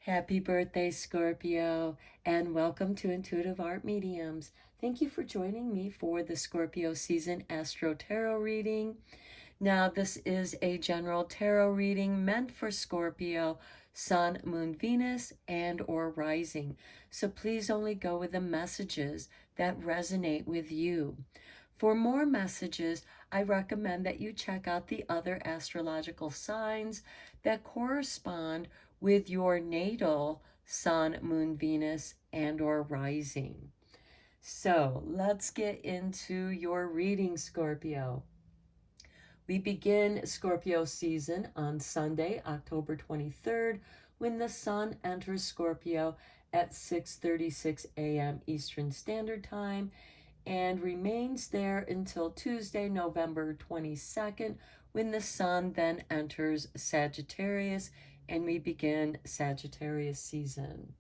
Happy birthday, Scorpio, and welcome to Intuitive Art Mediums. Thank you for joining me for the Scorpio season Astro-Tarot reading. Now, this is a general tarot reading meant for Scorpio, Sun, Moon, Venus, and or rising. So please only go with the messages that resonate with you. For more messages, I recommend that you check out the other astrological signs that correspond with your natal Sun, Moon, Venus, and or rising. So let's get into your reading, Scorpio. We begin Scorpio season on Sunday, October 23rd, when the Sun enters Scorpio at 6:36 a.m. Eastern Standard Time and remains there until Tuesday, November 22nd, when the Sun then enters Sagittarius and we begin Sagittarius season.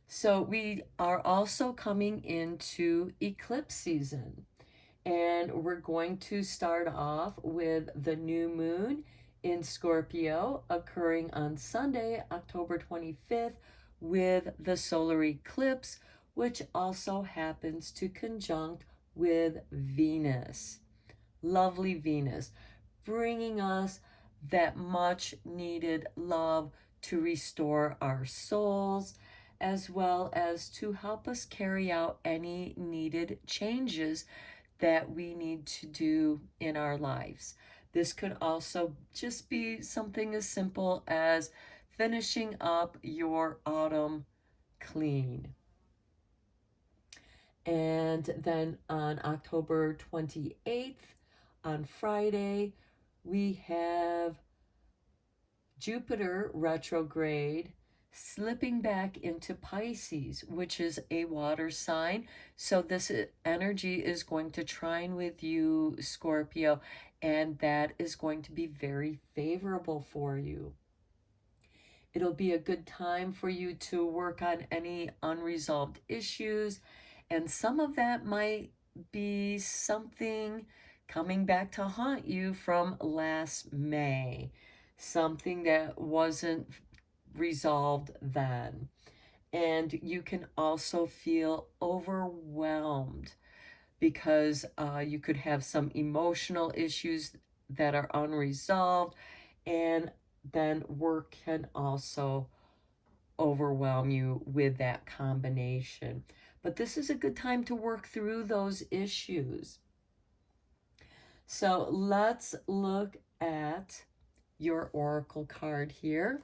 So we are also coming into eclipse season, and we're going to start off with the new moon in Scorpio occurring on Sunday, October 25th, with the solar eclipse, which also happens to conjunct with Venus. Lovely Venus, bringing us that much needed love to restore our souls, as well as to help us carry out any needed changes that we need to do in our lives. This could also just be something as simple as finishing up your autumn clean. And then on October 28th, on Friday, we have Jupiter retrograde slipping back into Pisces, which is a water sign. So this energy is going to trine with you, Scorpio, and that is going to be very favorable for you. It'll be a good time for you to work on any unresolved issues, and some of that might be something coming back to haunt you from last May, something that wasn't resolved then. And you can also feel overwhelmed because you could have some emotional issues that are unresolved, and then work can also overwhelm you with that combination. But this is a good time to work through those issues. So let's look at your oracle card here.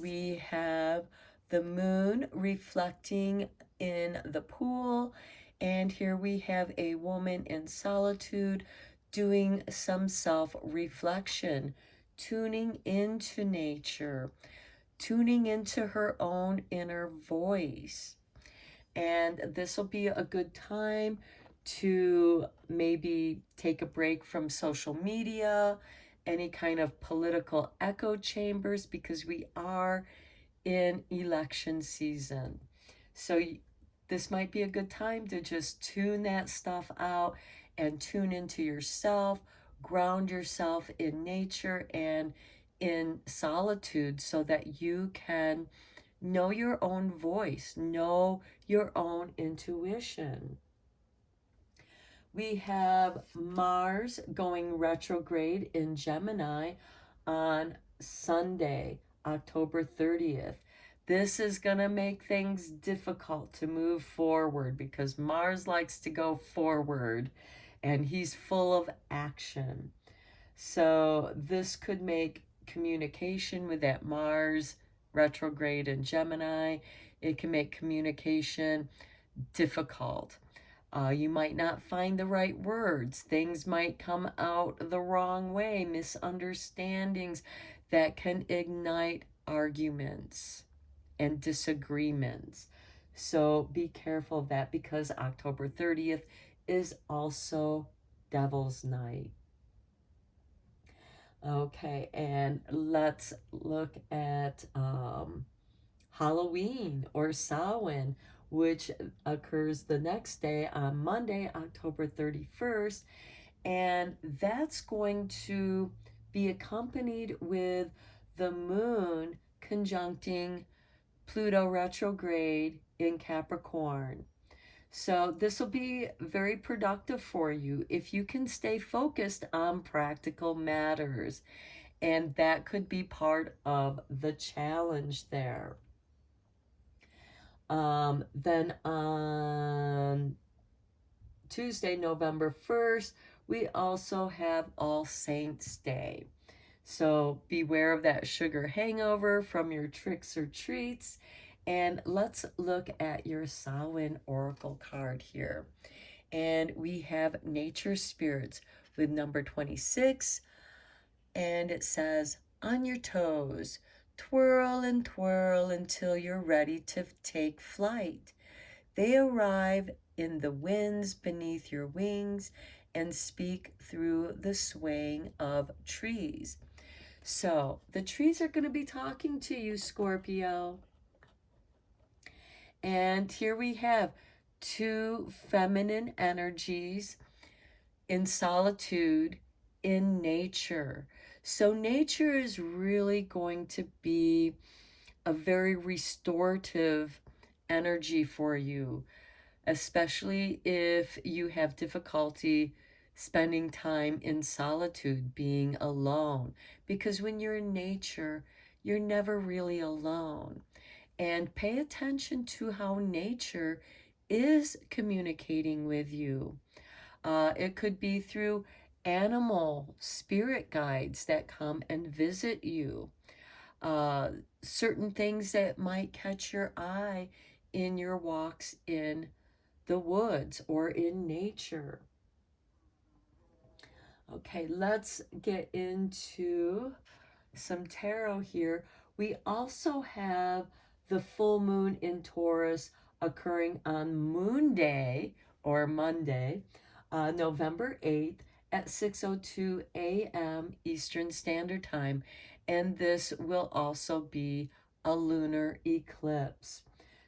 We have the moon reflecting in the pool, and here we have a woman in solitude doing some self-reflection, tuning into nature, tuning into her own inner voice. And this will be a good time to maybe take a break from social media, any kind of political echo chambers, because we are in election season. So this might be a good time to just tune that stuff out and tune into yourself, ground yourself in nature and in solitude so that you can know your own voice, know your own intuition. We have Mars going retrograde in Gemini on Sunday, October 30th. This is going to make things difficult to move forward because Mars likes to go forward and he's full of action. So this could make communication with that Mars retrograde in Gemini. It can make communication difficult. You might not find the right words. Things might come out the wrong way, misunderstandings that can ignite arguments and disagreements. So be careful of that because October 30th is also Devil's Night. Okay, and let's look at Halloween or Samhain, which occurs the next day on Monday, October 31st. And that's going to be accompanied with the moon conjuncting Pluto retrograde in Capricorn. So this will be very productive for you if you can stay focused on practical matters. And that could be part of the challenge there. Then on Tuesday, November 1st, we also have All Saints Day. So beware of that sugar hangover from your tricks or treats. And let's look at your Samhain Oracle card here. And we have Nature Spirits with number 26. And it says, on your toes, twirl and twirl until you're ready to take flight. They arrive in the winds beneath your wings and speak through the swaying of trees. So the trees are going to be talking to you, Scorpio. And here we have two feminine energies in solitude in nature. So nature is really going to be a very restorative energy for you, especially if you have difficulty spending time in solitude, being alone. Because when you're in nature, you're never really alone. And pay attention to how nature is communicating with you. It could be through animal spirit guides that come and visit you. Certain things that might catch your eye in your walks in the woods or in nature. Okay, let's get into some tarot here. We also have the full moon in Taurus occurring on Moon Day or Monday, November 8th at 6:02 a.m. Eastern Standard Time. And this will also be a lunar eclipse.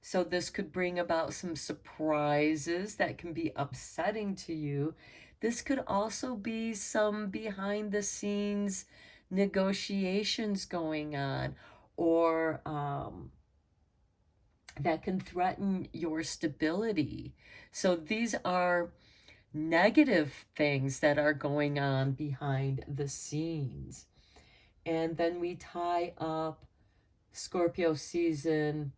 So this could bring about some surprises that can be upsetting to you. This could also be some behind the scenes negotiations going on, or that can threaten your stability. So these are negative things that are going on behind the scenes. And then we tie up Scorpio season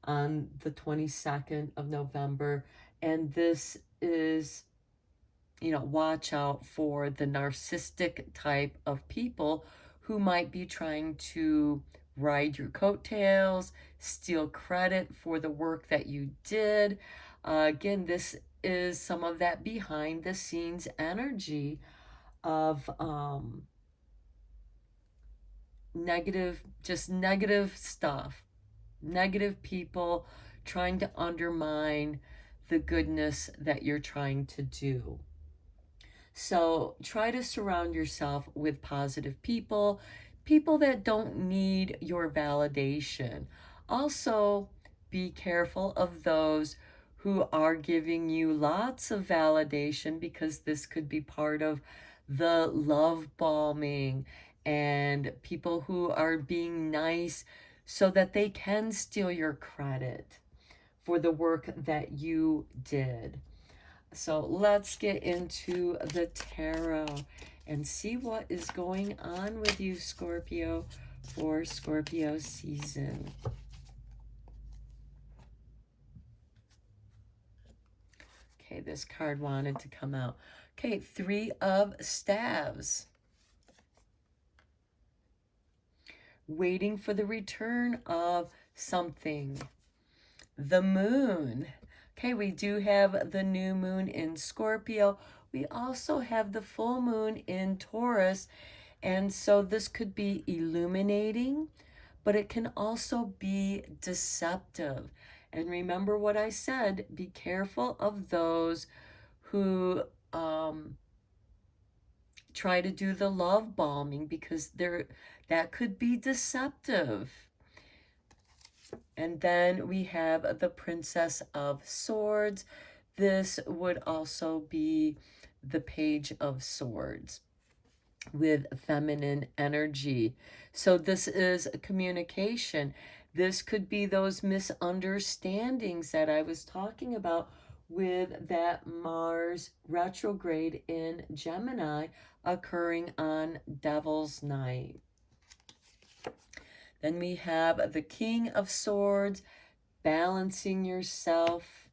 on the 22nd of November. And this is, watch out for the narcissistic type of people who might be trying to ride your coattails, steal credit for the work that you did. Again, this is some of that behind the scenes energy of negative stuff, negative people trying to undermine the goodness that you're trying to do. So try to surround yourself with positive people, people that don't need your validation. Also, be careful of those who are giving you lots of validation, because this could be part of the love bombing, and people who are being nice so that they can steal your credit for the work that you did. So let's get into the tarot and see what is going on with you, Scorpio, for Scorpio season. Okay, this card wanted to come out. Okay, Three of Staves. Waiting for the return of something. The Moon. Okay, we do have the new moon in Scorpio. We also have the full moon in Taurus. And so this could be illuminating, but it can also be deceptive. And remember what I said, be careful of those who try to do the love bombing, because that could be deceptive. And then we have the Princess of Swords. This would also be the Page of Swords. with feminine energy. So this is a communication. This could be those misunderstandings that I was talking about with that Mars retrograde in Gemini occurring on Devil's Night. Then we have the King of Swords, balancing yourself.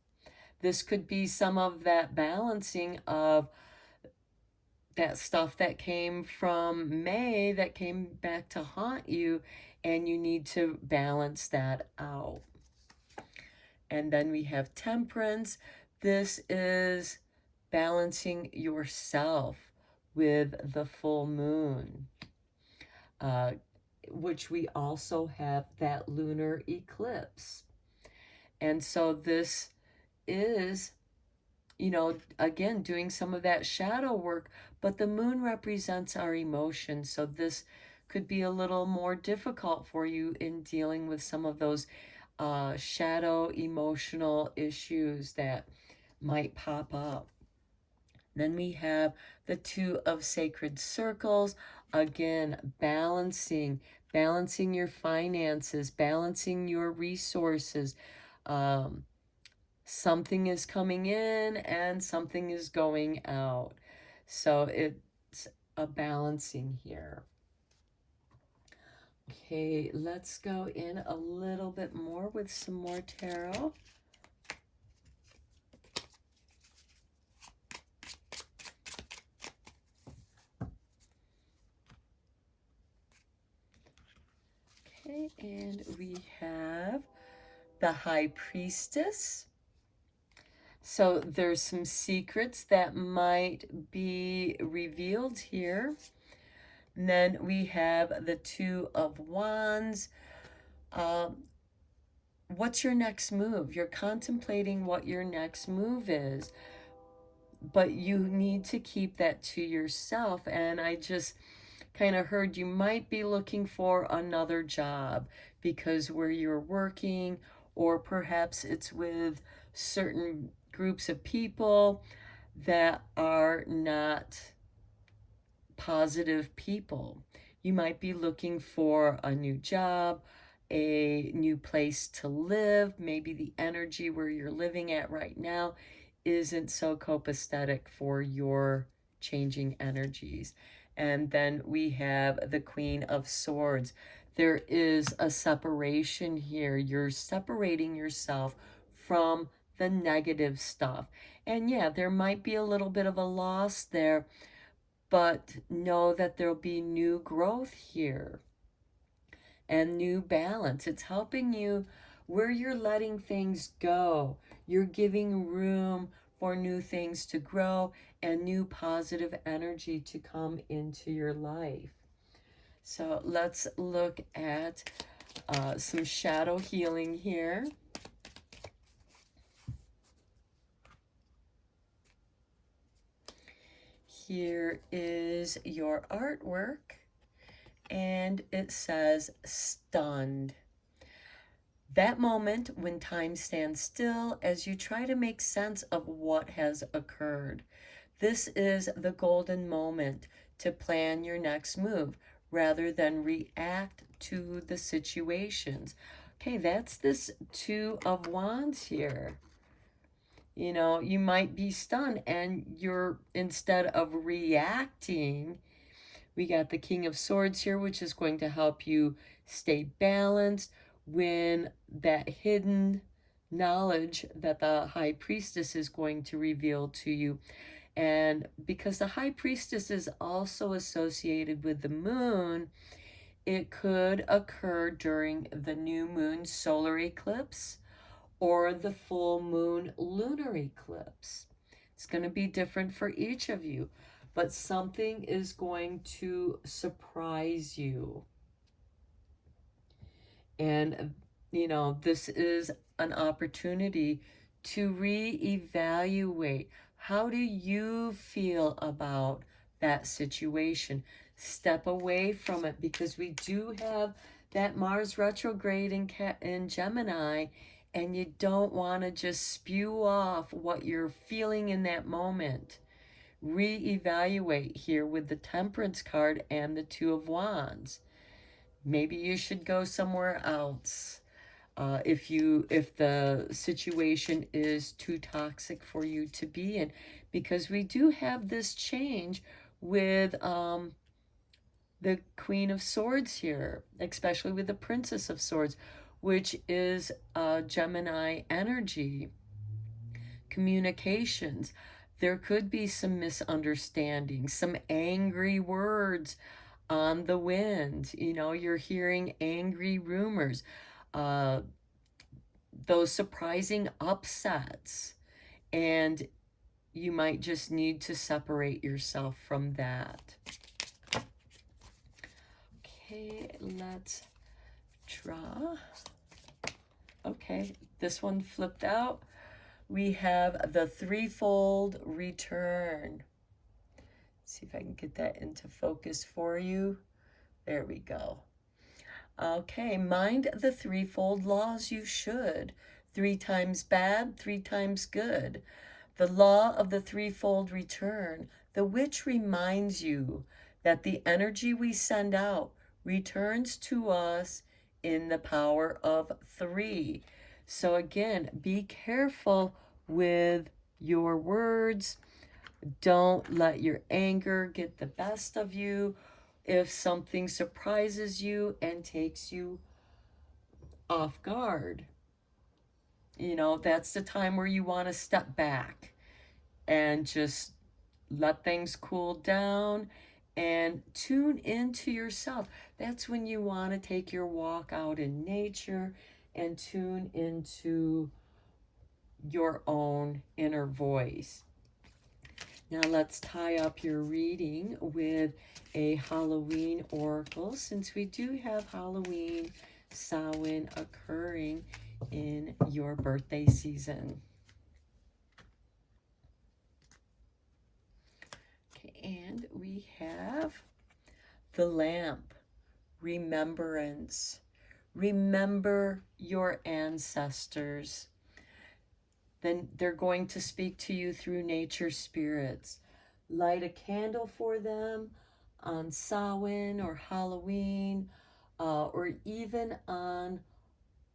This could be some of that balancing of that stuff that came from May that came back to haunt you, and you need to balance that out. And then we have Temperance. This is balancing yourself with the full moon, which we also have that lunar eclipse. And so this is, you know, again, doing some of that shadow work, but the moon represents our emotions. So this could be a little more difficult for you in dealing with some of those shadow emotional issues that might pop up. Then we have the Two of Sacred Circles, again, balancing your finances, balancing your resources. Something is coming in and something is going out. So it's a balancing here. Okay, let's go in a little bit more with some more tarot. Okay, and we have the High Priestess. So there's some secrets that might be revealed here. And then we have the Two of Wands. What's your next move? You're contemplating what your next move is, but you need to keep that to yourself. And I just kind of heard you might be looking for another job because where you're working, or perhaps it's with certain groups of people that are not positive people. You might be looking for a new job, a new place to live. Maybe the energy where you're living at right now isn't so copacetic for your changing energies. And then we have the Queen of Swords. There is a separation here. You're separating yourself from the negative stuff. And yeah, there might be a little bit of a loss there, but know that there'll be new growth here and new balance. It's helping you where you're letting things go. You're giving room for new things to grow and new positive energy to come into your life. So let's look at some shadow healing here. Here is your artwork, and it says stunned. That moment when time stands still as you try to make sense of what has occurred. This is the golden moment to plan your next move rather than react to the situations. Okay, that's this Two of Wands here. You know, you might be stunned and you're, instead of reacting, we got the King of Swords here, which is going to help you stay balanced when that hidden knowledge that the High Priestess is going to reveal to you. And because the High Priestess is also associated with the moon, it could occur during the new moon solar eclipse or the full moon lunar eclipse. It's going to be different for each of you, but something is going to surprise you. And, you know, this is an opportunity to reevaluate. How do you feel about that situation? Step away from it, because we do have that Mars retrograde in Gemini, and you don't want to just spew off what you're feeling in that moment. reevaluate here with the Temperance card and the Two of Wands. Maybe you should go somewhere else. If the situation is too toxic for you to be in, because we do have this change with the Queen of Swords here, especially with the Princess of Swords, which is Gemini energy, communications. There could be some misunderstandings, some angry words on the wind. You know, you're hearing angry rumors, those surprising upsets, and you might just need to separate yourself from that. Okay, let's draw. Okay, this one flipped out. We have the threefold return. Let's see if I can get that into focus for you. There we go. Okay, mind the threefold laws you should. 3 times bad, 3 times good. The law of the threefold return, the which reminds you that the energy we send out returns to us in the power of 3. So again, be careful with your words. Don't let your anger get the best of you. If something surprises you and takes you off guard, you know, that's the time where you want to step back and just let things cool down and tune into yourself. That's when you want to take your walk out in nature and tune into your own inner voice. Now let's tie up your reading with a Halloween oracle, since we do have Halloween Samhain occurring in your birthday season. Okay, and we have the lamp, remembrance. Remember your ancestors. Then they're going to speak to you through nature spirits. Light a candle for them on Samhain or Halloween, or even on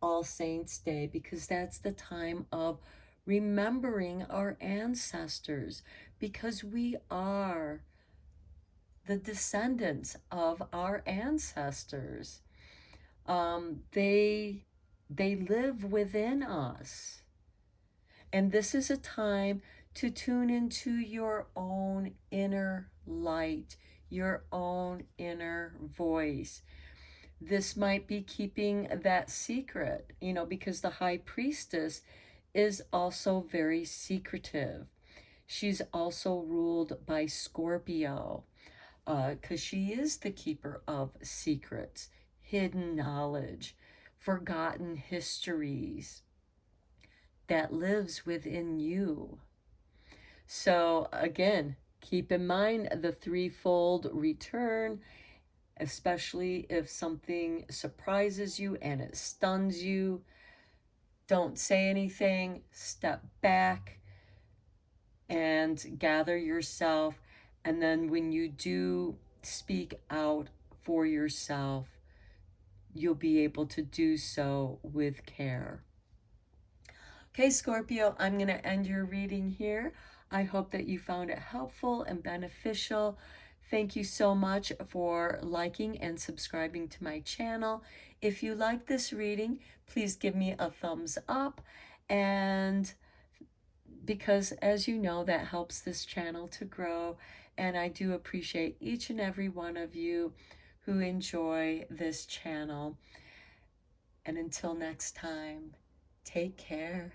All Saints Day, because that's the time of remembering our ancestors, because we are the descendants of our ancestors. They live within us. And this is a time to tune into your own inner light, your own inner voice. This might be keeping that secret, you know, because the high priestess is also very secretive. She's also ruled by Scorpio, because she is the keeper of secrets, hidden knowledge, forgotten histories that lives within you. So again, keep in mind the threefold return, especially if something surprises you and it stuns you. Don't say anything, step back and gather yourself. And then when you do speak out for yourself, you'll be able to do so with care. Okay, Scorpio, I'm going to end your reading here. I hope that you found it helpful and beneficial. Thank you so much for liking and subscribing to my channel. If you like this reading, please give me a thumbs up, and because, as you know, that helps this channel to grow, and I do appreciate each and every one of you who enjoy this channel. And until next time, take care.